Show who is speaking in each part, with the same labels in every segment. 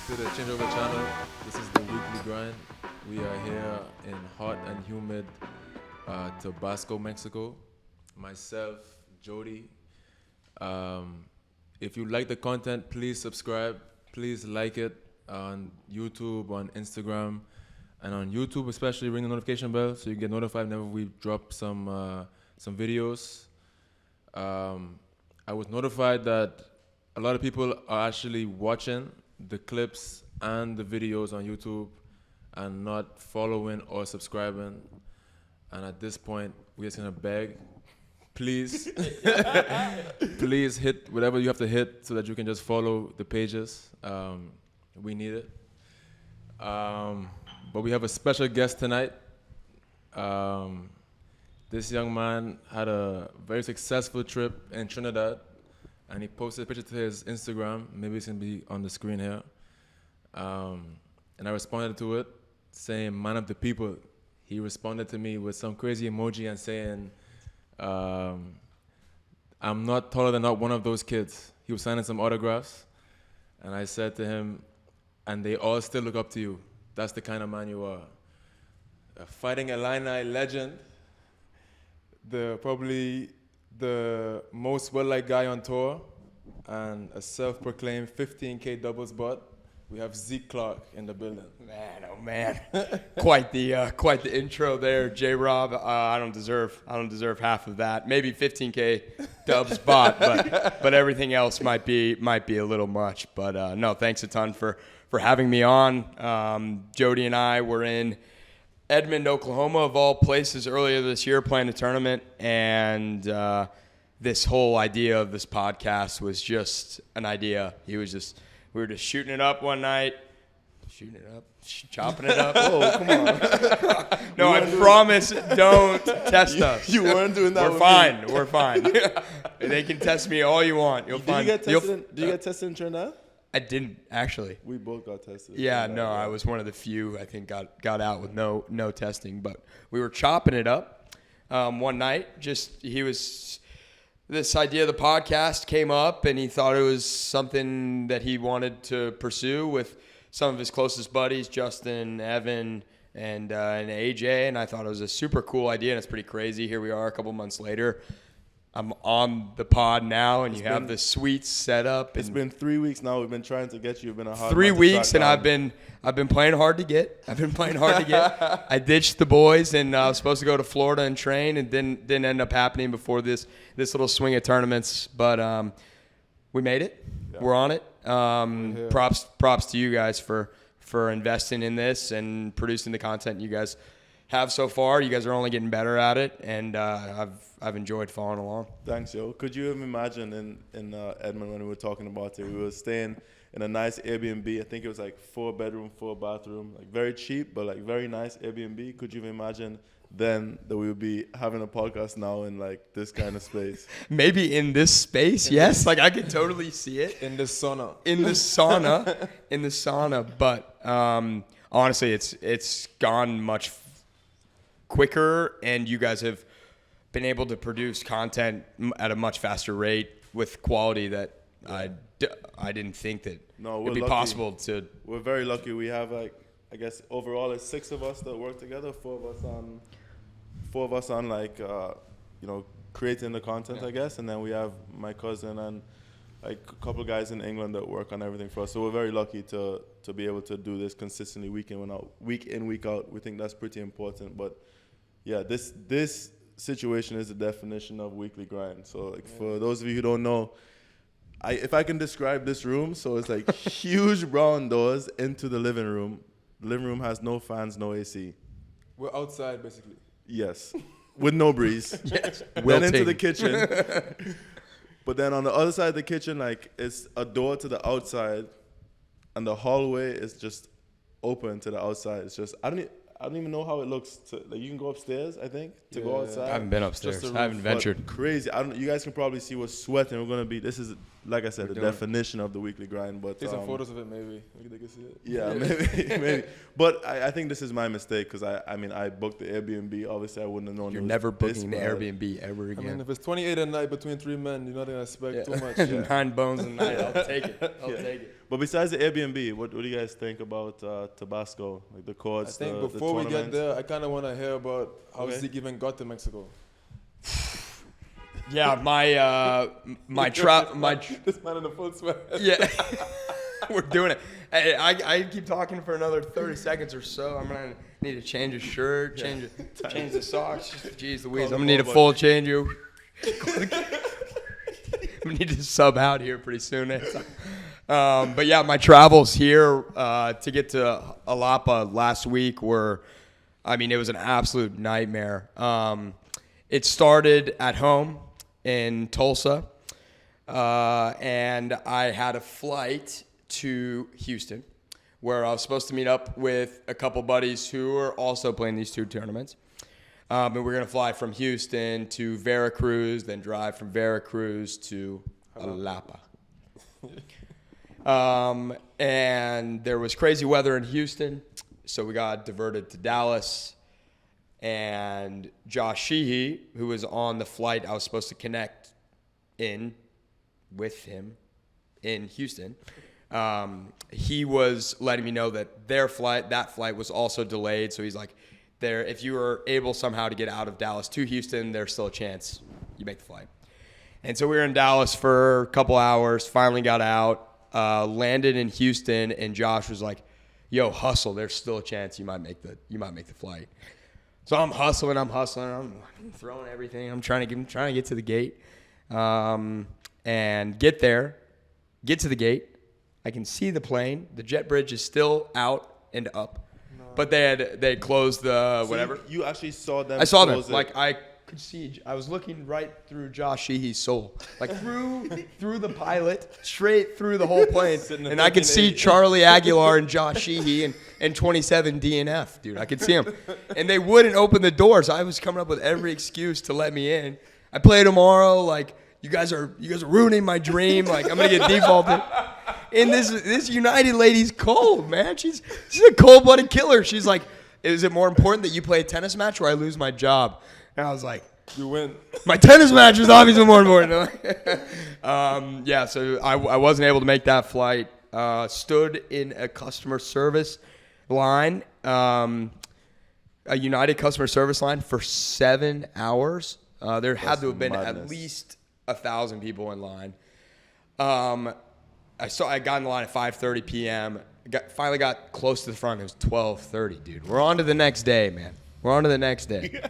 Speaker 1: to the Changeover channel. This is the weekly grind. We are here in hot and humid Tabasco, Mexico. Myself, Jody. If you like the content, please subscribe. Please like it on YouTube, on Instagram, and on YouTube especially ring the notification bell so you get notified whenever we drop some videos. I was notified that a lot of people are actually watching the clips and the videos on YouTube and not following or subscribing. And at this point, we're just gonna beg, please, please hit whatever you have to hit so that you can just follow the pages. We need it. But we have a special guest tonight. This young man had a very successful trip in Trinidad, and he posted a picture to his Instagram. Maybe it's gonna be on the screen here. And I responded to it saying, "Man of the people." He responded to me with some crazy emoji and saying, "I'm not taller than not one of those kids." He was signing some autographs, and I said to him, "And they all still look up to you. That's the kind of man you are." A Fighting Illini legend, probably the most well-liked guy on tour, and a self-proclaimed 15K doubles butt. We have Zeke Clark in the building.
Speaker 2: Man, oh man, quite the intro there, J-Rob. I don't deserve half of that. Maybe 15K dubs bot, but everything else might be a little much. But no, thanks a ton for having me on. Jody and I were in Edmond, Oklahoma, of all places, earlier this year playing a tournament, and this whole idea of this podcast was just an idea. We were just shooting it up one night. Chopping it up.
Speaker 3: Oh, come on.
Speaker 2: No, I promise, don't test us.
Speaker 3: You weren't doing that.
Speaker 2: We're fine. They can test me all you want.
Speaker 3: Did you get tested in Trinidad?
Speaker 2: I didn't, actually.
Speaker 3: We both got tested.
Speaker 2: Yeah, no, I was one of the few, I think, got out with no testing. But we were chopping it up one night. This idea of the podcast came up, and he thought it was something that he wanted to pursue with some of his closest buddies, Justin, Evan, and AJ. And I thought it was a super cool idea, and it's pretty crazy. Here we are a couple months later. I'm on the pod now, and you have this sweet setup.
Speaker 3: It's been 3 weeks now. We've been trying to get you. It's been a hard
Speaker 2: 3 weeks, and I've been playing hard to get. I ditched the boys, and I was supposed to go to Florida and train, and didn't end up happening before this little swing of tournaments. But we made it. Yeah. We're on it. Props to you guys for investing in this and producing the content you guys have so far. You guys are only getting better at it, and I've enjoyed following along.
Speaker 3: Thanks, yo. Could you have imagined in Edmond when we were talking about it? We were staying in a nice Airbnb. I think it was like 4-bedroom, 4-bathroom, like very cheap, but like very nice Airbnb. Could you have imagined then that we would be having a podcast now in like this kind of space?
Speaker 2: Maybe in this space, yes. Like I could totally see it.
Speaker 1: In the sauna.
Speaker 2: But honestly, it's gone much quicker, and you guys have been able to produce content at a much faster rate with quality that I didn't think that it'd be possible to.
Speaker 3: We're very lucky. We have like, I guess overall it's 6 of us that work together. 4 of us on like creating the content, I guess, and then we have my cousin and like a couple of guys in England that work on everything for us. So we're very lucky to be able to do this consistently week in, week out. We think that's pretty important. But yeah, this situation is the definition of weekly grind. So like for those of you who don't know, if I can describe this room, so it's like huge brown doors into the living room. The living room has no fans, no AC.
Speaker 1: We're outside basically.
Speaker 3: Yes, with no breeze.
Speaker 2: Yes.
Speaker 3: Then into the kitchen. But then on the other side of the kitchen, like it's a door to the outside, and the hallway is just open to the outside. It's just I don't even know how it looks. Like you can go upstairs, I think, to go outside.
Speaker 2: I haven't been upstairs. I haven't ventured.
Speaker 3: Crazy. You guys can probably see what's sweating. We're gonna be. This is, like I said, the definition of the weekly grind. But
Speaker 1: take some photos of it, maybe. They can see it.
Speaker 3: Yeah, maybe. But I think this is my mistake because I booked the Airbnb. Obviously, I wouldn't have known.
Speaker 2: You're never booking the Airbnb ever again.
Speaker 1: I mean, if it's 28 a night between 3 men, you're not gonna expect too much.
Speaker 2: 9 bones a night. I'll take it.
Speaker 3: But besides the Airbnb, what do you guys think about Tabasco? Like the
Speaker 1: I
Speaker 3: courts,
Speaker 1: think
Speaker 3: the
Speaker 1: before we get
Speaker 3: tournament?
Speaker 1: there, I kind of want to hear about how
Speaker 3: Okay.
Speaker 1: Zeke even got to Mexico.
Speaker 2: Yeah, my
Speaker 1: This man in the full sweat.
Speaker 2: yeah, we're doing it. Hey, I keep talking for another 30 seconds or so. I'm gonna need to change a shirt, change the socks. Jeez Louise, I'm gonna need a full change. I'm gonna need to sub out here pretty soon. But yeah, my travels here to get to Alapa last week were, I mean, it was an absolute nightmare. It started at home in Tulsa, and I had a flight to Houston, where I was supposed to meet up with a couple buddies who are also playing these two tournaments. And we're going to fly from Houston to Veracruz, then drive from Veracruz to Alapa. And there was crazy weather in Houston, so we got diverted to Dallas. And Josh Sheehy, who was on the flight I was supposed to connect in with him in Houston, he was letting me know that that flight was also delayed. So he's like, if you were able somehow to get out of Dallas to Houston, there's still a chance you make the flight. And so we were in Dallas for a couple hours, finally got out, landed in Houston, and Josh was like, yo, hustle, there's still a chance you might make the flight. So I'm hustling, I'm throwing everything. I'm trying to get to the gate, and get to the gate. I can see the plane. The jet bridge is still out and up, but they had closed the whatever.
Speaker 3: You actually saw them.
Speaker 2: I saw them.
Speaker 3: close it.
Speaker 2: Like I could see. I was looking right through Josh Sheehy's soul, like through the pilot, straight through the whole plane, and I could see Charlie Aguilar and Josh Sheehy and 27 DNF, dude. I could see them, and they wouldn't open the doors. I was coming up with every excuse to let me in. I play tomorrow. Like you guys are ruining my dream. Like I'm gonna get defaulted. And this United lady's cold, man. She's a cold-blooded killer. She's like, is it more important that you play a tennis match or I lose my job? And I was like,
Speaker 1: You win.
Speaker 2: my tennis match is obviously more important. Yeah, so I wasn't able to make that flight. Stood in a customer service line, a United customer service line for 7 hours. There had to have been at least 1,000 people in line. I got in the line at 5:30 p.m. Finally got close to the front. It was 12:30, dude. We're on to the next day, man. We're on to the next day.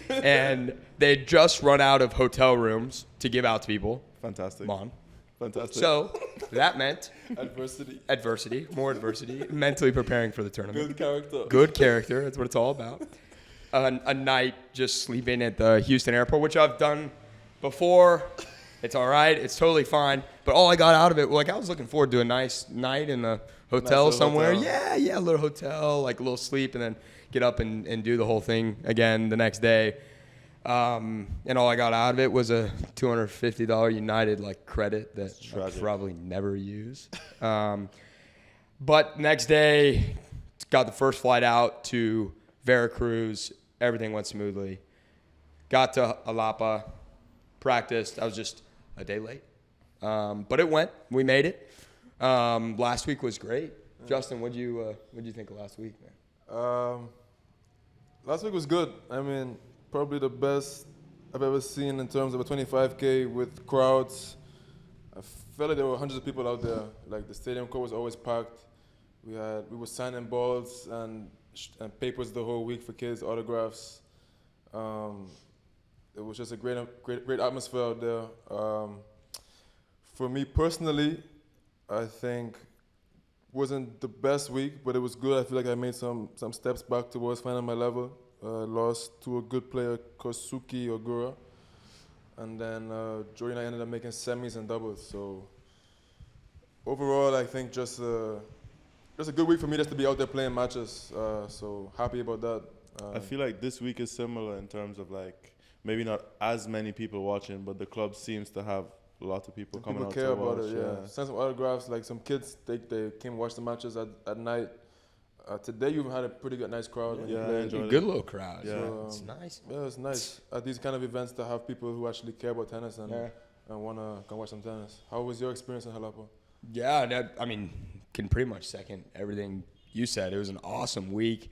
Speaker 2: And they had just run out of hotel rooms to give out to people.
Speaker 3: Fantastic.
Speaker 2: Come on.
Speaker 3: Fantastic.
Speaker 2: So that meant
Speaker 1: Adversity.
Speaker 2: more adversity, mentally preparing for the tournament.
Speaker 1: Good character.
Speaker 2: Good character. That's what it's all about. A night just sleeping at the Houston airport, which I've done before. It's all right. It's totally fine. But all I got out of it, like I was looking forward to a nice night in the hotel
Speaker 3: Nice little
Speaker 2: somewhere.
Speaker 3: hotel.
Speaker 2: Yeah, a little hotel, like a little sleep, and then get up and do the whole thing again the next day. And all I got out of it was a $250 United like credit that I'll
Speaker 3: tragic.
Speaker 2: probably never use. But next day, got the first flight out to Veracruz. Everything went smoothly. Got to Alapa, practiced. I was just a day late. But it went. We made it. Last week was great. Justin, what'd you think of last week, man?
Speaker 1: Last week was good. I mean, probably the best I've ever seen in terms of a 25K with crowds. I felt like there were hundreds of people out there. Like the stadium court was always packed. We were signing balls and papers the whole week for kids, autographs. It was just a great atmosphere out there. For me personally, I think wasn't the best week, but it was good. I feel like I made some steps back towards finding my level. Lost to a good player, Kosuke Ogura. And then Jody and I ended up making semis and doubles. So overall, I think just a good week for me just to be out there playing matches. So happy about that.
Speaker 3: I feel like this week is similar in terms of like maybe not as many people watching, but the club seems to have a lot of people coming out
Speaker 1: care
Speaker 3: to
Speaker 1: about
Speaker 3: watch.
Speaker 1: it, yeah. Send some autographs. Like some kids, they came watch the matches at night. Today you had a pretty good, nice crowd. When you
Speaker 3: Yeah, I
Speaker 1: played.
Speaker 3: enjoyed it.
Speaker 2: Good little crowd.
Speaker 3: Yeah.
Speaker 1: So,
Speaker 2: It's nice.
Speaker 1: Yeah, it's nice at these kind of events to have people who actually care about tennis and want to come watch some tennis. How was your experience in Jalapa?
Speaker 2: Yeah, I mean, can pretty much second everything you said. It was an awesome week.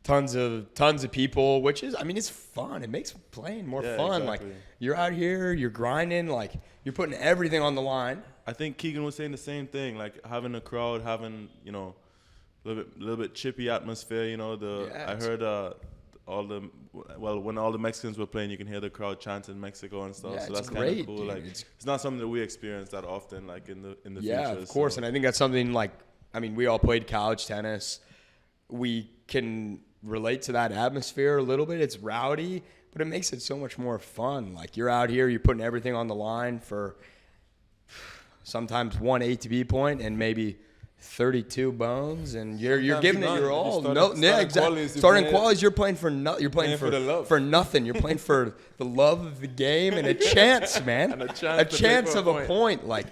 Speaker 2: Tons of people, which is, I mean, it's fun. It makes playing more fun.
Speaker 3: Exactly.
Speaker 2: Like, you're out here, you're grinding, like, you're putting everything on the line.
Speaker 3: I think Keegan was saying the same thing, like having a crowd, having, you know, a little bit chippy atmosphere, you know. I heard when all the Mexicans were playing, you can hear the crowd chanting Mexico and stuff.
Speaker 2: Yeah,
Speaker 3: so that's kind of cool.
Speaker 2: Dude.
Speaker 3: Like, it's not something that we experience that often, like in the future.
Speaker 2: Yeah, of course. And I think that's something, like, I mean, we all played college tennis. We can relate to that atmosphere a little bit. It's rowdy, but it makes it so much more fun. Like, you're out here, you're putting everything on the line for sometimes one ATP point and maybe 32 bones, and you're giving it your all. Exactly. Starting qualies, you're playing for you're playing for nothing. You're playing for the love of the game and a chance, man.
Speaker 3: And
Speaker 2: a chance of a point. Like,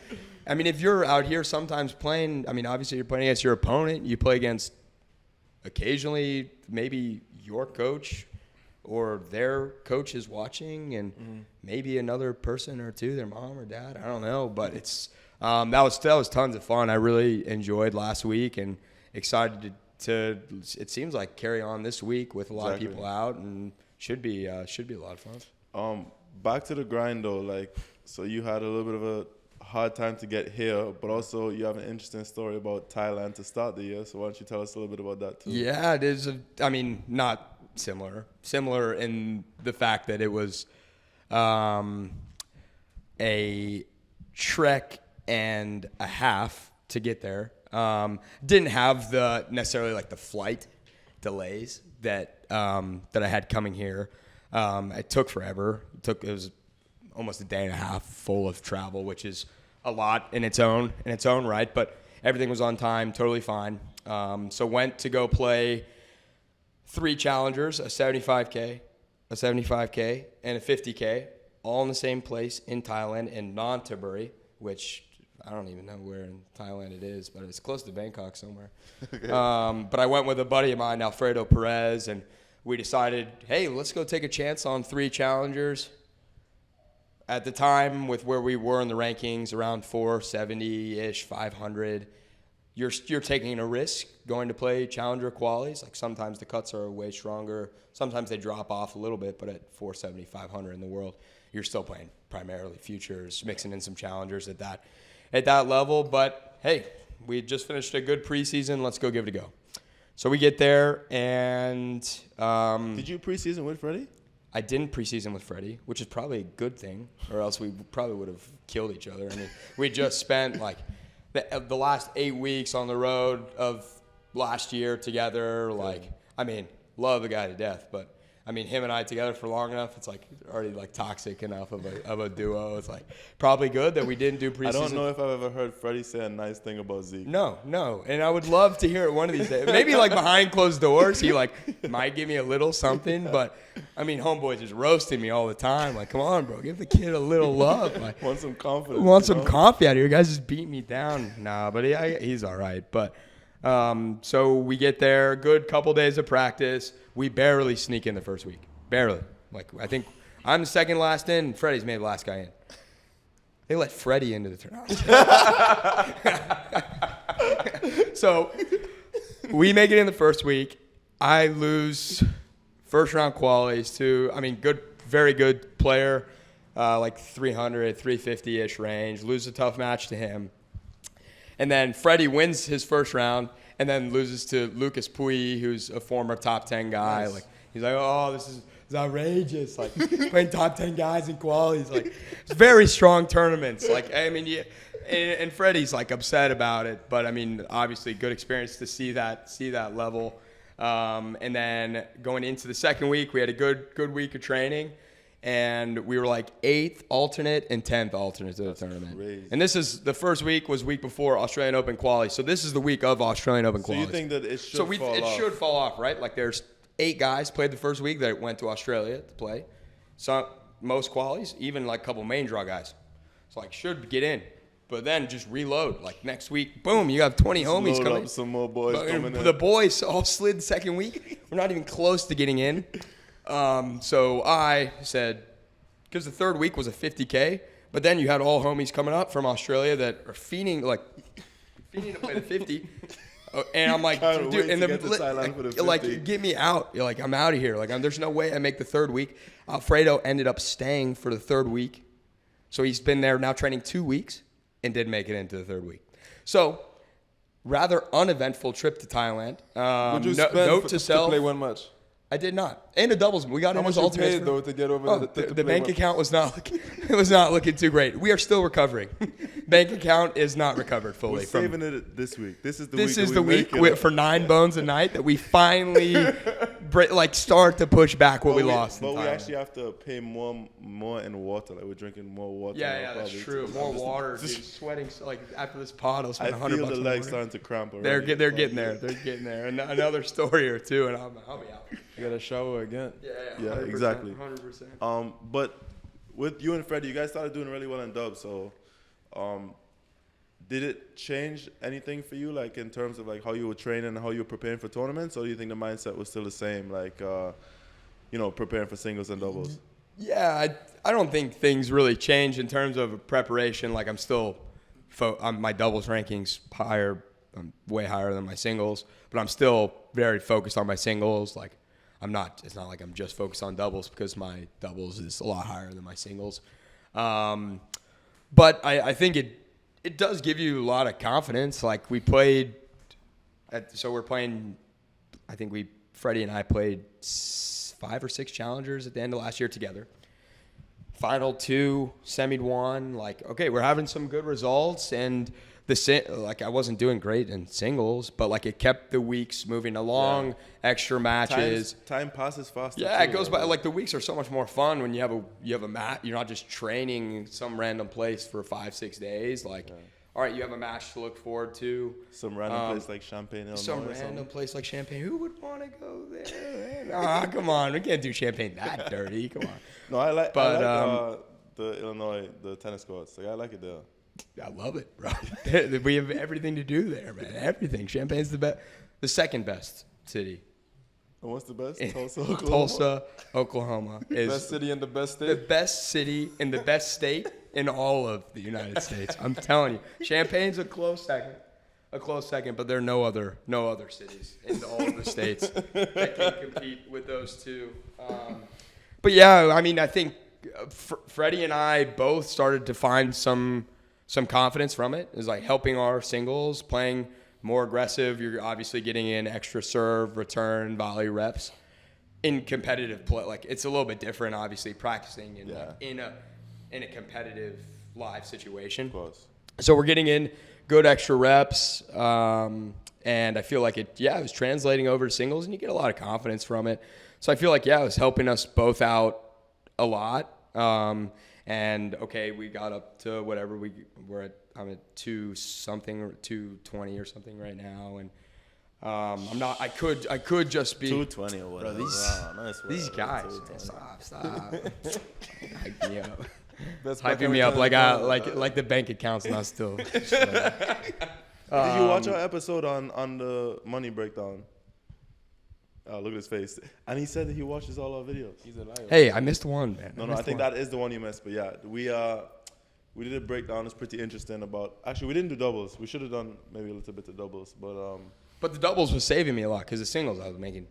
Speaker 2: I mean, if you're out here sometimes playing, I mean, obviously you're playing against your opponent. You play against occasionally maybe your coach or their coach is watching, and maybe another person or two, their mom or dad. I don't know, but it's that was tons of fun. I really enjoyed last week and excited to it seems like carry on this week with a lot of people out, and should be a lot of fun.
Speaker 3: Back to the grind though, like, so you had a little bit of a hard time to get here, but also you have an interesting story about Thailand to start the year. So why don't you tell us a little bit about that too?
Speaker 2: Yeah, it is. I mean, not similar in the fact that it was a trek and a half to get there. Didn't have necessarily like the flight delays that I had coming here. It took forever. It was almost a day and a half full of travel, which is a lot in its own right. But everything was on time, totally fine. So went to go play 3 challengers, a 75K, and a 50K, all in the same place in Thailand, in Nonthaburi, which I don't even know where in Thailand it is, but it's close to Bangkok somewhere. Okay. But I went with a buddy of mine, Alfredo Perez, and we decided, hey, let's go take a chance on 3 challengers. At the time, with where we were in the rankings, around 470-ish, 500, you're taking a risk going to play challenger qualies. Like, sometimes the cuts are way stronger. Sometimes they drop off a little bit, but at 470, 500 in the world, you're still playing primarily futures, mixing in some challengers at that level. But hey, we just finished a good preseason. Let's go give it a go. So we get there, and
Speaker 3: did you preseason with Freddie?
Speaker 2: I didn't preseason with Freddie, which is probably a good thing, or else we probably would have killed each other. I mean, we just spent like the last 8 weeks on the road of last year together. Like, I mean, love the guy to death, but I mean, him and I together for long enough, it's like already like toxic enough of a duo. It's like probably good that we didn't do preseason.
Speaker 3: I don't know if I've ever heard Freddie say a nice thing about Zeke.
Speaker 2: No. And I would love to hear it one of these days. Maybe like behind closed doors, he like might give me a little something. But I mean, homeboy just roasting me all the time. Like, come on, bro, give the kid a little love. Like,
Speaker 3: want some confidence?
Speaker 2: Want some coffee out here? You guys just beat me down. Nah, but he's all right. But so we get there, good couple days of practice. We barely sneak in the first week. Barely. Like, I think I'm the second last in. Freddie's maybe the last guy in. They let Freddie into the tournament. So we make it in the first week. I lose first round qualies to, I mean, very good player, like 300, 350-ish range. Lose a tough match to him. And then Freddie wins his first round and then loses to Lucas Pouille, who's a former top 10 guy. Nice. Like, he's like, oh, this is outrageous. Like, playing top 10 guys in qualies. Like, it's very strong tournaments. Like, I mean, yeah, and Freddie's like upset about it, but I mean, obviously, good experience to see that level. And then going into the second week, we had a good week of training. And we were like 8th alternate and 10th alternate to the tournament. Crazy. And this is the first week was week before Australian Open quali. So this is the week of Australian Open quali.
Speaker 3: So you think that it should fall off?
Speaker 2: It should fall off, right? Like, there's 8 guys played the first week that went to Australia to play. Most qualies, even like a couple main draw guys. So like, should get in. But then just reload. Like, next week, boom, you have 20 homies
Speaker 3: load
Speaker 2: coming.
Speaker 3: Up some more boys coming in.
Speaker 2: The boys all slid the second week. We're not even close to getting in. So I said, because the third week was a 50K, But then you had all homies coming up from Australia that are fiending to play the 50. And I'm like,
Speaker 3: Can't
Speaker 2: dude,
Speaker 3: wait
Speaker 2: and
Speaker 3: to get to Thailand for the 50.
Speaker 2: like, get me out. You're like, I'm out of here. Like, there's no way I make the third week. Alfredo ended up staying for the third week. So he's been there now training 2 weeks and did make it into the third week. So, rather uneventful trip to Thailand.
Speaker 1: Would you
Speaker 2: Note
Speaker 1: spend
Speaker 2: to self,
Speaker 1: to play one match?
Speaker 2: I did not. And a doubles. We got
Speaker 1: How
Speaker 2: in
Speaker 1: much
Speaker 2: as
Speaker 1: you
Speaker 2: ultimates.
Speaker 1: paid, though, to get over
Speaker 2: The bank account was not looking too great. We are still recovering. Bank account is not recovered fully.
Speaker 3: We're saving it this week. This is the
Speaker 2: This
Speaker 3: week.
Speaker 2: is the week for 9 bones a night that we finally start to push back what we lost.
Speaker 3: But we actually have to pay more in water. Like we're drinking more water.
Speaker 2: Yeah, that's true. More water, dude. Sweating. Like after this pod, I'll spend
Speaker 3: I
Speaker 2: $100
Speaker 3: feel the
Speaker 2: on
Speaker 3: legs
Speaker 2: water.
Speaker 3: starting to cramp already.
Speaker 2: They're getting there. They're getting there. Another story or two, and I'll be out.
Speaker 1: You got to shower again.
Speaker 3: Yeah,
Speaker 2: 100%,
Speaker 3: exactly.
Speaker 2: 100%.
Speaker 3: But with you and Freddie, you guys started doing really well in dubs. So, did it change anything for you, like in terms of like how you were training and how you were preparing for tournaments, or do you think the mindset was still the same, like preparing for singles and doubles?
Speaker 2: Yeah, I don't think things really changed in terms of preparation. Like I'm still, my doubles rankings higher, I'm way higher than my singles, but I'm still very focused on my singles. Like it's not like I'm just focused on doubles because my doubles is a lot higher than my singles. But I think it does give you a lot of confidence. Like we played, we're playing, I think Freddie and I played 5 or 6 challengers at the end of last year together. Final 2, semied 1. Like, okay, we're having some good results, and I wasn't doing great in singles, but like it kept the weeks moving along. Extra matches.
Speaker 3: Time passes faster.
Speaker 2: Yeah, it goes by. Like the weeks are so much more fun when you have a match. You're not just training some random place for 5-6 days. Like, all right, you have a match to look forward to.
Speaker 3: Some random place like Champaign, Illinois.
Speaker 2: Some random place like Champaign. Who would want to go there? Come on, we can't do Champagne that dirty. Come on.
Speaker 3: No, I like the Illinois, the tennis courts. Like I like it there.
Speaker 2: I love it, bro. We have everything to do there, man. Everything. Champagne's the second best city.
Speaker 3: And what's the best? Tulsa, Oklahoma.
Speaker 2: Tulsa, Oklahoma is
Speaker 1: Best city in the best state?
Speaker 2: the best city in the best state in all of the United States. I'm telling you, Champagne's a close second, but there are no other cities in all of the states that can compete with those two. But yeah, I mean, I think Freddie and I both started to find some confidence from it. It's like helping our singles, playing more aggressive. You're obviously getting in extra serve, return, volley reps in competitive play. Like it's a little bit different, obviously, practicing in a competitive live situation.
Speaker 3: Of course.
Speaker 2: So we're getting in good extra reps, and I feel like it was translating over to singles, and you get a lot of confidence from it. So I feel like, it was helping us both out a lot. And okay, we got up to whatever I'm at 2-something or 220 or something right now, and I could just be
Speaker 3: 220 or whatever.
Speaker 2: Bro, these guys, man, stop.
Speaker 1: Best
Speaker 2: Hyping me up like the bank account's not still.
Speaker 3: Did you watch our episode on the money breakdown? Look at his face. And he said that he watches all our videos.
Speaker 1: He's a liar.
Speaker 2: Hey, I missed one, man.
Speaker 3: No, I think that is the one you missed. But yeah, we did a breakdown. It's pretty interesting about. Actually, we didn't do doubles. We should have done maybe a little bit of doubles,
Speaker 2: But the doubles was saving me a lot because the singles I was making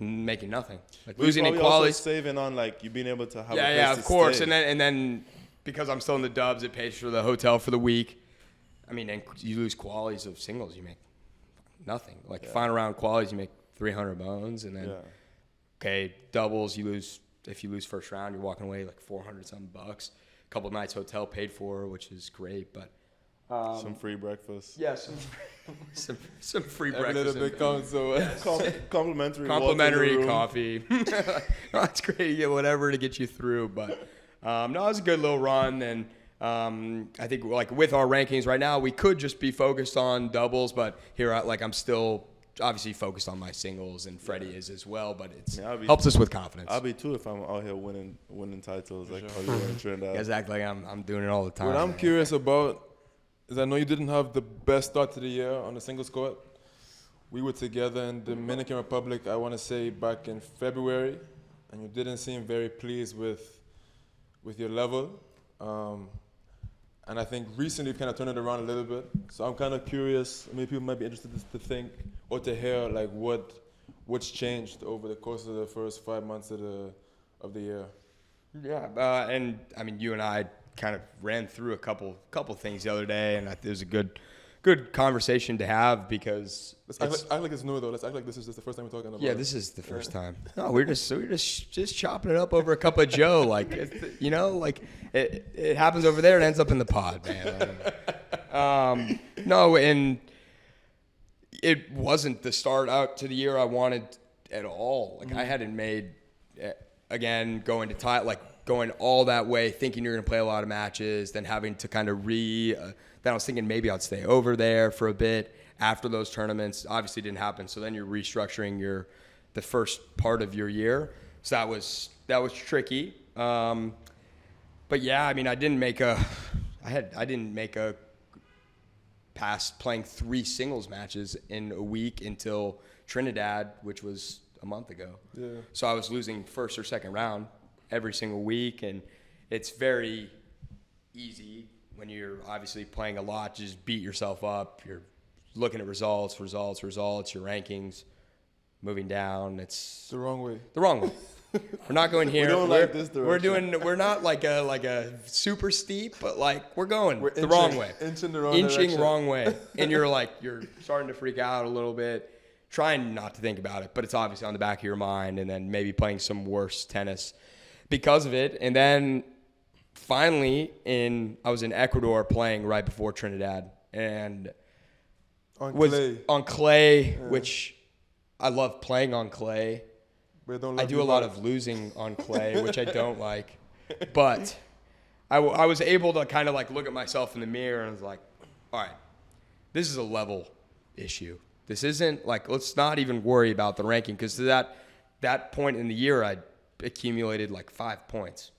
Speaker 2: nothing. Like
Speaker 3: we
Speaker 2: losing in
Speaker 3: also
Speaker 2: quality.
Speaker 3: saving on like you being able to have.
Speaker 2: Yeah,
Speaker 3: a place
Speaker 2: of
Speaker 3: to
Speaker 2: course.
Speaker 3: stay.
Speaker 2: And then because I'm still in the dubs, it pays for the hotel for the week. I mean, and you lose qualities of singles, you make nothing. Like final round qualities, you make 300 bones, and then okay, doubles you lose. If you lose first round, you're walking away like 400 something bucks. A couple nights hotel paid for, which is great, but
Speaker 3: some free breakfast.
Speaker 2: yeah, some free breakfast.
Speaker 1: Every little bit counts, so
Speaker 3: Complimentary
Speaker 2: coffee. That's great. You get whatever to get you through, but no, it was a good little run, and I think like with our rankings right now, we could just be focused on doubles, but here I'm still obviously focused on my singles, and Freddie is as well, but it helps us with confidence.
Speaker 3: I'll be too if I'm out here winning titles like how you were in Trinidad.
Speaker 2: You guys act like I'm doing it all the time.
Speaker 1: What I'm curious about is I know you didn't have the best start to the year on the singles court. We were together in Dominican Republic, I want to say back in February, and you didn't seem very pleased with your level. And I think recently we've kind of turned it around a little bit. So I'm kind of curious. Maybe people might be interested to think or to hear like what's changed over the course of the first 5 months of the year.
Speaker 2: Yeah, and I mean, you and I kind of ran through a couple things the other day, and it was a good conversation to have because
Speaker 1: Let's act like it's new though. Let's act like this is just the first time we're talking about.
Speaker 2: Yeah, this is the first time. No, we're just chopping it up over a cup of Joe, like like it happens over there and ends up in the pod, man. No, and it wasn't the start out to the year I wanted at all. Like I hadn't made again going all that way, thinking you're going to play a lot of matches, then having to kind of then I was thinking maybe I'd stay over there for a bit after those tournaments. Obviously didn't happen. So then you're restructuring the first part of your year. So that was tricky. But yeah, I mean, I didn't make a past playing 3 singles matches in a week until Trinidad, which was a month ago.
Speaker 1: Yeah.
Speaker 2: So I was losing first or second round every single week, and it's very easy when you're obviously playing a lot to just beat yourself up. You're looking at results, your rankings, moving down. It's
Speaker 1: The wrong way.
Speaker 2: We're not going here.
Speaker 3: We don't like this direction.
Speaker 2: We're not like a super steep, but like we're going the wrong way.
Speaker 1: Inching the wrong
Speaker 2: Inching
Speaker 1: direction.
Speaker 2: wrong way. And you're starting to freak out a little bit, trying not to think about it, but it's obviously on the back of your mind, and then maybe playing some worse tennis because of it. And then finally I was in Ecuador playing right before Trinidad, and on clay, which I love playing on clay. I do a lot of losing on clay, which I don't like. But I was able to kind of like look at myself in the mirror and I was like, all right, this is a level issue. This isn't like, let's not even worry about the ranking, because to that point in the year, I'd accumulated like 5 points.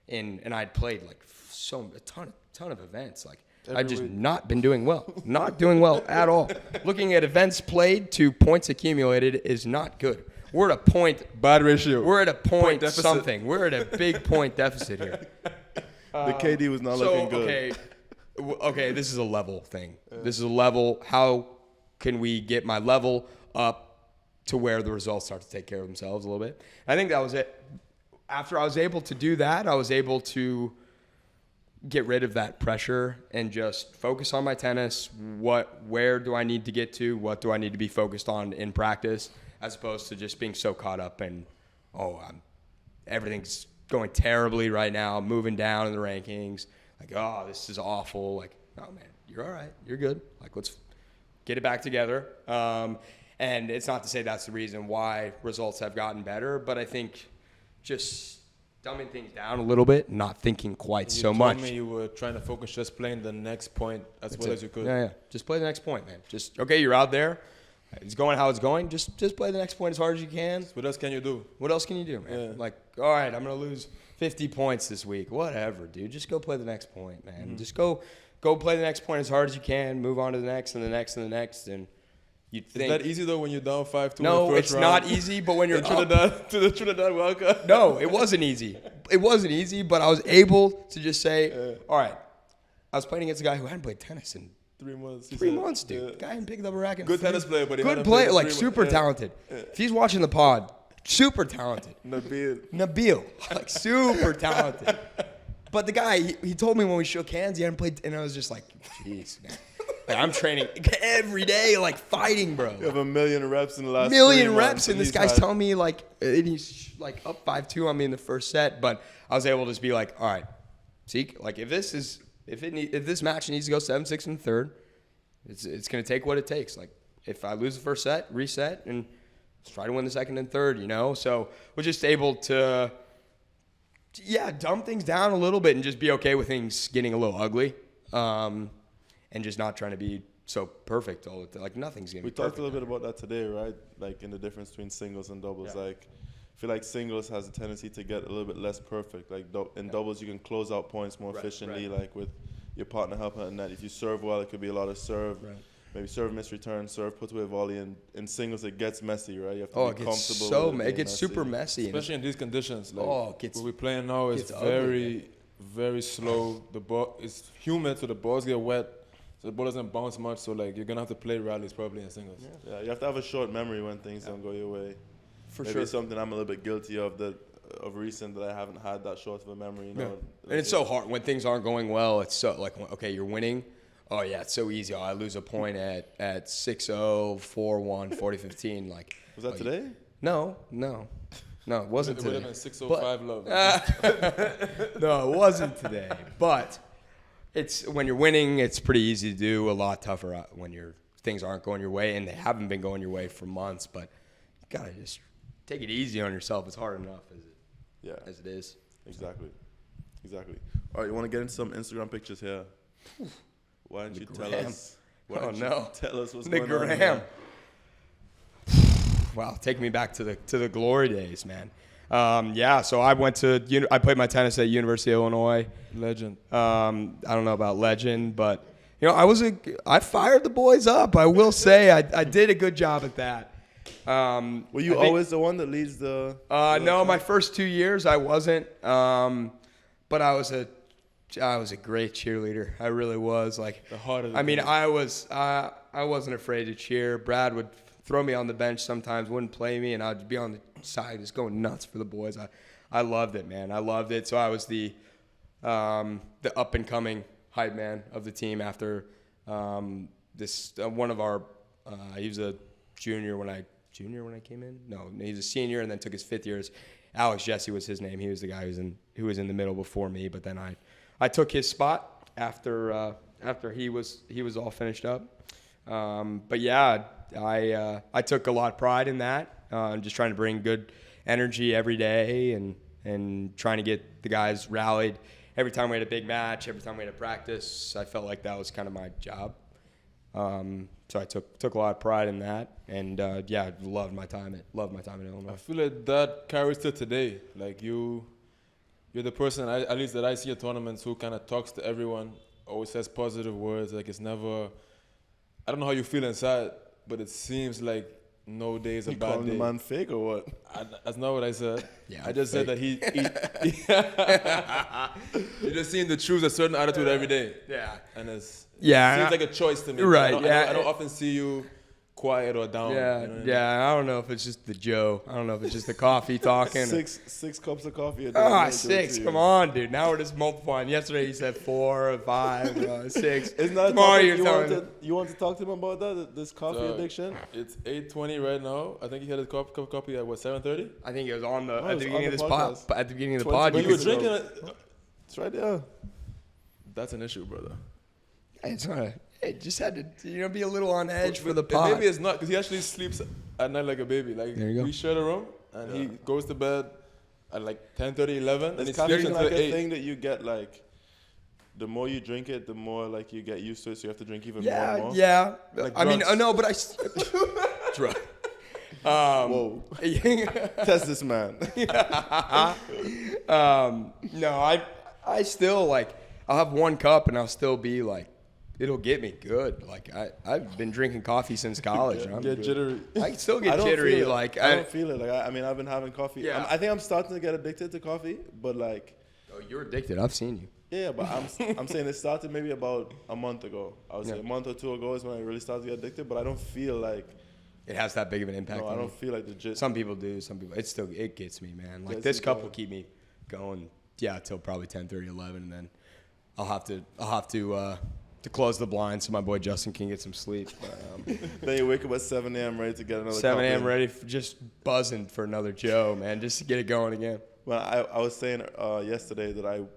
Speaker 2: And I'd played like a ton of events. Like I've just not been doing well. Not doing well at all. Looking at events played to points accumulated is not good. We're at a point.
Speaker 1: Bad ratio.
Speaker 2: We're at a point
Speaker 1: deficit.
Speaker 2: something. We're at a big point deficit here.
Speaker 3: The KD was not looking good.
Speaker 2: Okay, this is a level thing. This is a level. How can we get my level up to where the results start to take care of themselves a little bit? I think that was it. After I was able to do that, I was able to get rid of that pressure and just focus on my tennis. Where do I need to get to? What do I need to be focused on in practice, as opposed to just being so caught up in, everything's going terribly right now, moving down in the rankings. Like, oh, this is awful. Like, oh, man, you're all right. You're good. Like, let's get it back together. And it's not to say that's the reason why results have gotten better, but I think just dumbing things down a little bit, not thinking quite so much.
Speaker 1: You told me you were trying to focus just playing the next point as well as you could.
Speaker 2: Yeah. Just play the next point, man. Just, okay, you're out there. It's going how it's going. Just play the next point as hard as you can.
Speaker 1: What else can you do?
Speaker 2: What else can you do, man?
Speaker 1: Yeah.
Speaker 2: Like, all right, I'm going to lose 50 points this week. Whatever, dude. Just go play the next point, man.
Speaker 1: Mm-hmm.
Speaker 2: Just go play the next point as hard as you can. Move on to the next and the next and the next. And you'd think.
Speaker 1: Is that easy, though, when you're down 5-2
Speaker 2: No,
Speaker 1: in the first
Speaker 2: it's
Speaker 1: round?
Speaker 2: not easy, but when you're
Speaker 1: Trinidad, to the Trinidad World Cup?
Speaker 2: No, it wasn't easy. It wasn't easy, but I was able to just say, all right. I was playing against a guy who hadn't played tennis in
Speaker 1: 3 months.
Speaker 2: 3 months, dude. The guy hadn't picked up a racket.
Speaker 1: Good tennis player, but he
Speaker 2: good
Speaker 1: hadn't
Speaker 2: player,
Speaker 1: played
Speaker 2: like
Speaker 1: 3
Speaker 2: super talented. If he's watching the pod, super talented. Nabil, like super talented. But the guy, he told me when we shook hands, he hadn't played, and I was just like, jeez, man. Like, I'm training every day, like fighting, bro.
Speaker 3: You have a million reps in the last 3
Speaker 2: million
Speaker 3: months,
Speaker 2: reps, and this guy's telling me like, and he's like up 5-2 on me in the first set, but I was able to just be like, all right, Zeke, like if this match needs to go 7-6 in the third, it's gonna take what it takes. Like if I lose the first set, reset, and let's try to win the second and third. So we're just able to, dumb things down a little bit and just be okay with things getting a little ugly, and just not trying to be so perfect all the time. Like nothing's gonna be perfect.
Speaker 3: We talked a little bit about that today, right? Like in the difference between singles and doubles.
Speaker 2: Yeah.
Speaker 3: Like I feel like singles has a tendency to get a little bit less perfect. Like in doubles, you can close out points more efficiently, like with your partner helping at net. If you serve well, it could be a lot of serve. Right. Maybe serve miss return, serve put away volley. And in singles, it gets messy, right? You have to be comfortable.
Speaker 2: It gets super messy.
Speaker 1: Especially in these conditions. Like
Speaker 2: what
Speaker 1: we're playing now is very, very slow. The ball is humid, so the balls get wet. So the ball doesn't bounce much. So like you're gonna have to play rallies probably in singles.
Speaker 3: Yeah, you have to have a short memory when things don't go your way.
Speaker 2: For
Speaker 3: Maybe
Speaker 2: sure.
Speaker 3: it's something I'm a little bit guilty of recent that I haven't had that short of a memory. You know?
Speaker 2: And it's so hard when things aren't going well. It's so like, okay, you're winning. Oh yeah, it's so easy. Oh, I lose a point at 6-0, 4-1, 40-15. Like,
Speaker 3: Was that today?
Speaker 2: No, it wasn't
Speaker 1: It
Speaker 2: today.
Speaker 1: would have been 605 love.
Speaker 2: No, it wasn't today. But it's when you're winning, it's pretty easy to do. A lot tougher when things aren't going your way, and they haven't been going your way for months. But you gotta just take it easy on yourself. It's hard enough as it is.
Speaker 3: Exactly. All right, you want to get into some Instagram pictures here? Why don't you tell us? Tell us what's going on here?
Speaker 2: Wow, take me back to the glory days, man. So I played my tennis at University of Illinois.
Speaker 1: Legend.
Speaker 2: I don't know about legend, but I fired the boys up. I will say I did a good job at that.
Speaker 3: Were you always the one that leads the?
Speaker 2: No, my first 2 years I wasn't. But I was a great cheerleader. I really was. Like,
Speaker 1: The heart of the
Speaker 2: I mean,
Speaker 1: game.
Speaker 2: I wasn't afraid to cheer. Brad would throw me on the bench sometimes, wouldn't play me, and I'd be on the side just going nuts for the boys. I loved it, man. I loved it. So I was the up and coming hype man of the team after one of our he was a junior when I came in. No, he was a senior and then took his 5th year. Alex Jesse was his name. He was the guy who was in the middle before me. But then I took his spot after he was all finished up. But yeah, I took a lot of pride in that. Just trying to bring good energy every day and trying to get the guys rallied every time we had a big match, every time we had a practice. I felt like that was kind of my job. So I took a lot of pride in that, and loved my time at Illinois.
Speaker 1: I feel like that carries to today. Like you're the person, at least that I see at tournaments, who kind of talks to everyone, always says positive words. Like it's never, I don't know how you feel inside, but it seems like no day is a
Speaker 3: You
Speaker 1: bad
Speaker 3: calling
Speaker 1: day.
Speaker 3: the man fake or what?
Speaker 1: That's not what I said.
Speaker 2: Yeah,
Speaker 1: I just said that he you just seem to choose a certain attitude every day.
Speaker 2: Yeah.
Speaker 1: And it
Speaker 2: Yeah.
Speaker 1: seems like a choice to me.
Speaker 2: Right,
Speaker 1: I don't often see you quiet or down.
Speaker 2: Yeah,
Speaker 1: you know what I mean?
Speaker 2: yeah. I don't know if it's just the Joe. I don't know if it's just the coffee talking.
Speaker 3: Six cups of coffee a day.
Speaker 2: 6. Come on, dude. Now we're just multiplying. Yesterday he said 4, 5, 6.
Speaker 3: Isn't that a
Speaker 2: Tomorrow
Speaker 3: topic
Speaker 2: you're
Speaker 3: you want to talk to him about that? This coffee addiction?
Speaker 1: It's 8:20 right now. I think he had a cup of coffee at what, 7:30?
Speaker 2: I think it was on the
Speaker 3: No,
Speaker 2: at
Speaker 3: it
Speaker 2: the
Speaker 3: was
Speaker 2: beginning
Speaker 3: on
Speaker 2: of this
Speaker 3: the
Speaker 2: pod.
Speaker 3: podcast.
Speaker 2: At the beginning of the
Speaker 3: 20
Speaker 2: pod,
Speaker 1: When
Speaker 2: you
Speaker 1: you were
Speaker 2: could-
Speaker 1: drinking it,
Speaker 3: It's right there.
Speaker 1: that's an issue, brother.
Speaker 2: It's not. It just had to, be a little on edge for the pod.
Speaker 1: Maybe it's not, because he actually sleeps at night like a baby. Like,
Speaker 2: There you go.
Speaker 1: we share a room, and he goes to bed at like 10:30, 11, and he
Speaker 3: It's
Speaker 1: sleeps
Speaker 3: kind of
Speaker 1: until
Speaker 3: like a
Speaker 1: 8.
Speaker 3: thing that you get like. The more you drink it, the more like you get used to it. So you have to drink even more and more.
Speaker 2: Yeah.
Speaker 3: Like
Speaker 2: I mean,
Speaker 3: drugs.
Speaker 2: no, but drug.
Speaker 3: Whoa! Test this man.
Speaker 2: No, I still like. I'll have one cup and I'll still be like, it'll get me good. Like I've been drinking coffee since college. and I'm
Speaker 1: Get
Speaker 2: good.
Speaker 1: jittery.
Speaker 2: I still
Speaker 3: I
Speaker 2: get
Speaker 3: don't
Speaker 2: jittery.
Speaker 3: feel it.
Speaker 2: Like
Speaker 3: I don't feel it. Like I mean, I've been having coffee.
Speaker 2: Yeah.
Speaker 3: I think I'm starting to get addicted to coffee, but like.
Speaker 2: Oh, you're addicted. I've seen you.
Speaker 3: Yeah, but I'm saying it started maybe about a month ago. I would say a month or 2 ago is when I really started to get addicted. But I don't feel like
Speaker 2: It has that big of an impact.
Speaker 3: no,
Speaker 2: on
Speaker 3: I don't
Speaker 2: you.
Speaker 3: feel like the jit.
Speaker 2: Some people do. Some people. It gets me, man. Like
Speaker 3: Gets
Speaker 2: this
Speaker 3: you
Speaker 2: cup
Speaker 3: going.
Speaker 2: will keep me going. Yeah, till probably 10:30, 11, and then I'll have to close the blinds so my boy Justin can get some sleep. But,
Speaker 3: Then you wake up at 7 a.m. ready to get another.
Speaker 2: 7
Speaker 3: cup
Speaker 2: a.m.
Speaker 3: in.
Speaker 2: ready for just buzzing for another Joe, man, just to get it going again.
Speaker 3: Well, I was saying yesterday that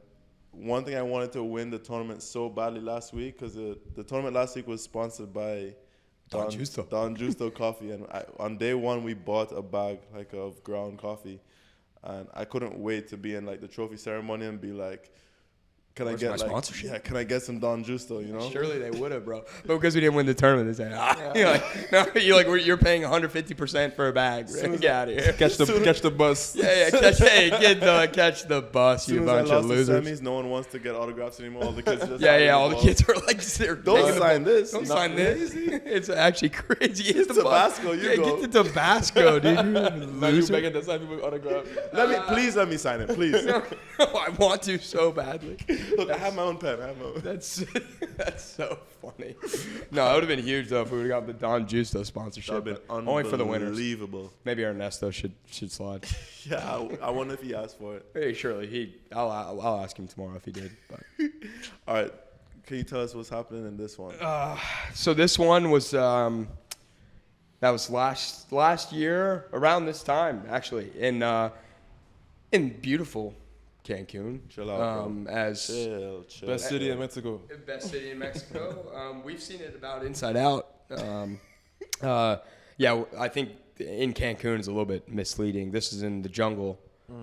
Speaker 3: one thing I wanted to win the tournament so badly last week because the tournament last week was sponsored by
Speaker 2: Don Justo.
Speaker 3: Don Justo Coffee, and on day one we bought a bag like of ground coffee, and I couldn't wait to be in like the trophy ceremony and be like, Can I
Speaker 2: Where's
Speaker 3: get
Speaker 2: my
Speaker 3: like,
Speaker 2: sponsorship?
Speaker 3: yeah, can I get some Don Justo, you know?
Speaker 2: Surely they would have, bro. But because we didn't win the tournament, they say, you're like, no, you're paying 150% for a bag. Get out of here.
Speaker 1: Catch the bus.
Speaker 2: Yeah, catch the bus, you
Speaker 3: As soon as I
Speaker 2: bunch of
Speaker 3: lost the
Speaker 2: losers.
Speaker 3: semis, no one wants to get autographs anymore. All the kids just
Speaker 2: All the kids are like, they're
Speaker 3: Don't
Speaker 2: taking the
Speaker 3: sign
Speaker 2: ball.
Speaker 3: this.
Speaker 2: Don't
Speaker 3: Not
Speaker 2: sign this. It's actually crazy. Get the
Speaker 3: Tabasco,
Speaker 2: ball.
Speaker 3: you go.
Speaker 2: Get the Tabasco, dude.
Speaker 1: Now you begging to sign people autograph.
Speaker 3: Please let me sign it, please.
Speaker 2: I want to so badly.
Speaker 3: Look, I have my own pen.
Speaker 2: That's so funny. No, it would have been huge though if we would have got the Don Justo sponsorship.
Speaker 3: That would have been
Speaker 2: Only for the winners.
Speaker 3: Unbelievable.
Speaker 2: Maybe Ernesto should slide.
Speaker 3: Yeah, I wonder if he asked for it.
Speaker 2: Hey, surely I'll ask him tomorrow if he did. But.
Speaker 3: All right, can you tell us what's happening in this one?
Speaker 2: So this one was that was last year around this time actually in beautiful Cancun.
Speaker 3: Chill out, bro. Chill.
Speaker 1: Best city in Mexico.
Speaker 2: Best city in Mexico. We've seen it about inside out. I think in Cancun is a little bit misleading. This is in the jungle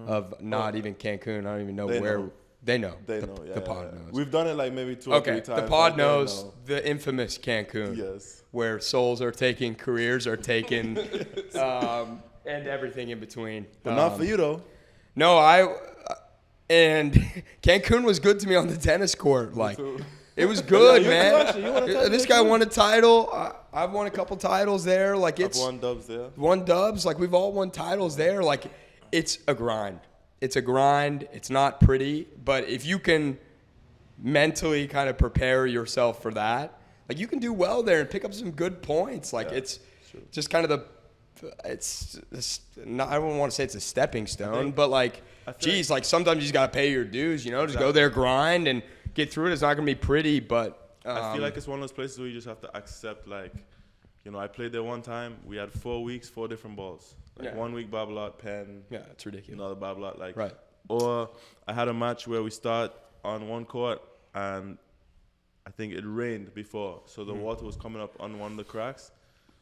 Speaker 2: of not even Cancun. I don't even know where. They know.
Speaker 3: They know. Yeah,
Speaker 2: the pod knows.
Speaker 3: We've done it like maybe 2 or 3 times.
Speaker 2: The pod knows the infamous Cancun.
Speaker 3: Yes.
Speaker 2: Where souls are taken, careers are taken, and everything in between.
Speaker 3: But not for you though.
Speaker 2: No, and Cancun was good to me on the tennis court. Like, it was good, man. This guy won a title. I've won a couple titles there. Like,
Speaker 3: I've won dubs there.
Speaker 2: Won dubs. Like, we've all won titles there. Like, it's a grind. It's a grind. It's not pretty. But if you can mentally kind of prepare yourself for that, like, you can do well there and pick up some good points. Like, it's just kind of I don't want to say it's a stepping stone, but like, geez, like sometimes you just got to pay your dues, you know, just go there, grind, and get through it. It's not going to be pretty, but
Speaker 3: I feel like it's one of those places where you just have to accept, like, you know, I played there one time. We had 4 weeks, 4 different balls. Like 1 week Babolat, Penn.
Speaker 2: Yeah, it's ridiculous.
Speaker 3: Another Babolat, like.
Speaker 2: Right.
Speaker 3: Or I had a match where we start on one court and I think it rained before, so the water was coming up on one of the cracks.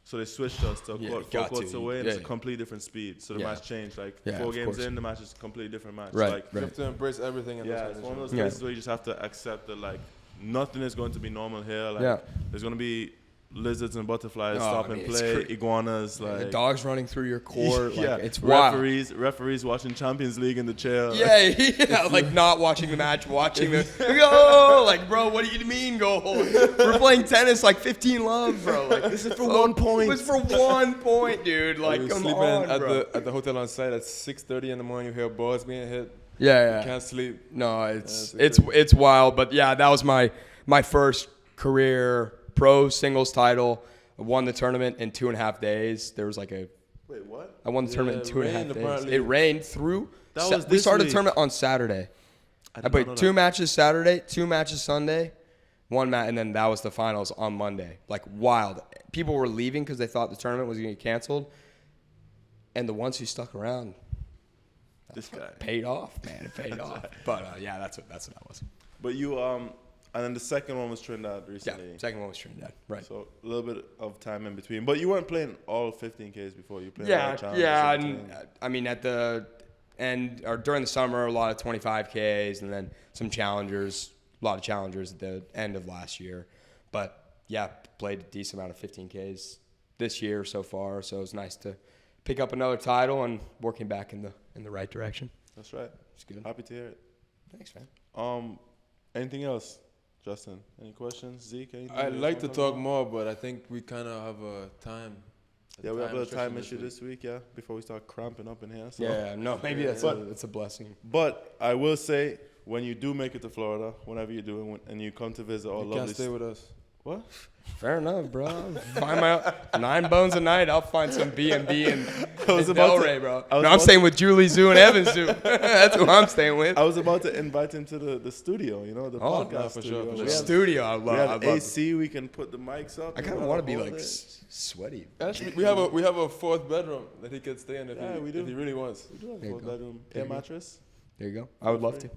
Speaker 3: So they switched us to a court 4 courts away, and it's a completely different speed. So the match changed. Like 4 games in, the match is a completely different match.
Speaker 2: Right,
Speaker 3: like,
Speaker 1: You have to embrace everything.
Speaker 3: It's one of those places where you just have to accept that, like, nothing is going to be normal here. Like, there's going to be lizards and butterflies stop and play, iguanas, like
Speaker 2: the dogs running through your court. Like, it's wild.
Speaker 3: Referees watching Champions League in the chair.
Speaker 2: Like not watching the match, watching the go. Like, bro, what do you mean goal? We're playing tennis like 15 love, bro. Like,
Speaker 3: this is for 1 point.
Speaker 2: It was for 1 point, dude. Like, come on, bro.
Speaker 1: At the hotel on site at 6:30 in the morning. You hear balls being hit.
Speaker 2: You
Speaker 1: can't sleep.
Speaker 2: No, it's wild. But yeah, that was my first career pro singles title. I won the tournament in 2.5 days. There was like a
Speaker 3: wait, what?
Speaker 2: I won the tournament in 2.5 days.
Speaker 3: Apparently.
Speaker 2: It rained through.
Speaker 3: We
Speaker 2: started the tournament on Saturday. I played 2 matches Saturday, 2 matches Sunday, 1 match, and then that was the finals on Monday. Like, wild. People were leaving because they thought the tournament was going to get canceled, and the ones who stuck around,
Speaker 3: this guy
Speaker 2: paid off, man. It paid off. But yeah, that's what that was.
Speaker 3: But you and then the second one was Trinidad recently.
Speaker 2: Yeah, second one was Trinidad, right.
Speaker 3: So a little bit of time in between. But you weren't playing all 15Ks before. You played
Speaker 2: and I mean, at the end or during the summer, a lot of 25Ks, and then some challengers, a lot of challengers at the end of last year. But yeah, played a decent amount of 15Ks this year so far. So it was nice to pick up another title and working back in the right direction.
Speaker 3: That's right.
Speaker 2: It's good.
Speaker 3: Happy to hear it.
Speaker 2: Thanks, man.
Speaker 3: Anything else? Justin, any questions? Zeke, anything?
Speaker 1: I'd like to talk more, but I think we kind of have a time.
Speaker 3: Yeah, we have a time issue this week, before we start cramping up in here. So.
Speaker 2: Yeah, no, maybe that's a blessing.
Speaker 3: But I will say, when you do make it to Florida, whenever you do, and you come to visit our lovely...
Speaker 1: You can't stay with us.
Speaker 3: What?
Speaker 2: Fair enough, bro. Find my 9 bones a night. I'll find some B&B in Delray, bro. I'm staying with Julie Zoo and Evan Zoo. That's who I'm staying with.
Speaker 3: I was about to invite him to the studio, you know, the podcast
Speaker 1: for
Speaker 3: studio.
Speaker 1: sure.
Speaker 2: The studio, I
Speaker 3: We have
Speaker 2: love
Speaker 3: AC. We can put the mics up.
Speaker 2: I kind of want to be like sweaty.
Speaker 1: Actually, we have a 4th bedroom that he can stay in if he really wants.
Speaker 3: We do have a 4th bedroom. Air mattress.
Speaker 2: There you go. I would love to.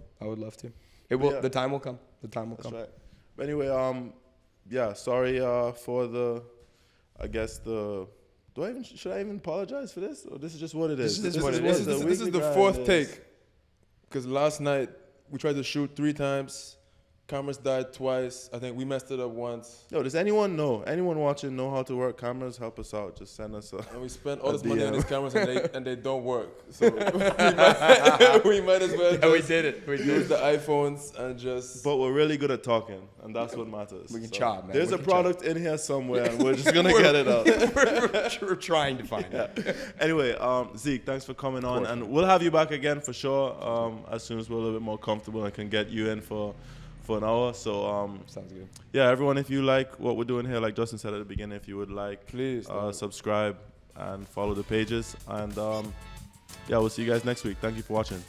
Speaker 2: It will. Yeah. The time will come.
Speaker 3: That's right. But anyway, yeah, sorry for the, I guess should I even apologize for this? Or this is just what it is?
Speaker 1: This is the 4th take. Because last night we tried to shoot 3 times. cameras died twice. I think we messed it up once.
Speaker 3: Yo, does anyone watching know how to work cameras? Help us out. Just send us a.
Speaker 1: And we spent all this money
Speaker 3: DM.
Speaker 1: on these cameras and they don't work. So we might as well
Speaker 2: Yeah, we did it. We did
Speaker 1: use
Speaker 2: it.
Speaker 1: the iPhones and just.
Speaker 3: But we're really good at talking, and that's what matters.
Speaker 2: We can chop, man.
Speaker 3: There's
Speaker 2: We
Speaker 3: a
Speaker 2: can
Speaker 3: product in here somewhere, and we're just gonna get it out.
Speaker 2: We're trying to find it.
Speaker 3: Anyway, Zeke, thanks for coming on, and we'll have you back again for sure. As soon as we're a little bit more comfortable and can get you in for an hour. So
Speaker 2: Sounds good.
Speaker 3: yeah, everyone, if you like what we're doing here, like Justin said at the beginning, if you would like,
Speaker 1: Please
Speaker 3: subscribe and follow the pages, and yeah, we'll see you guys next week. Thank you for watching.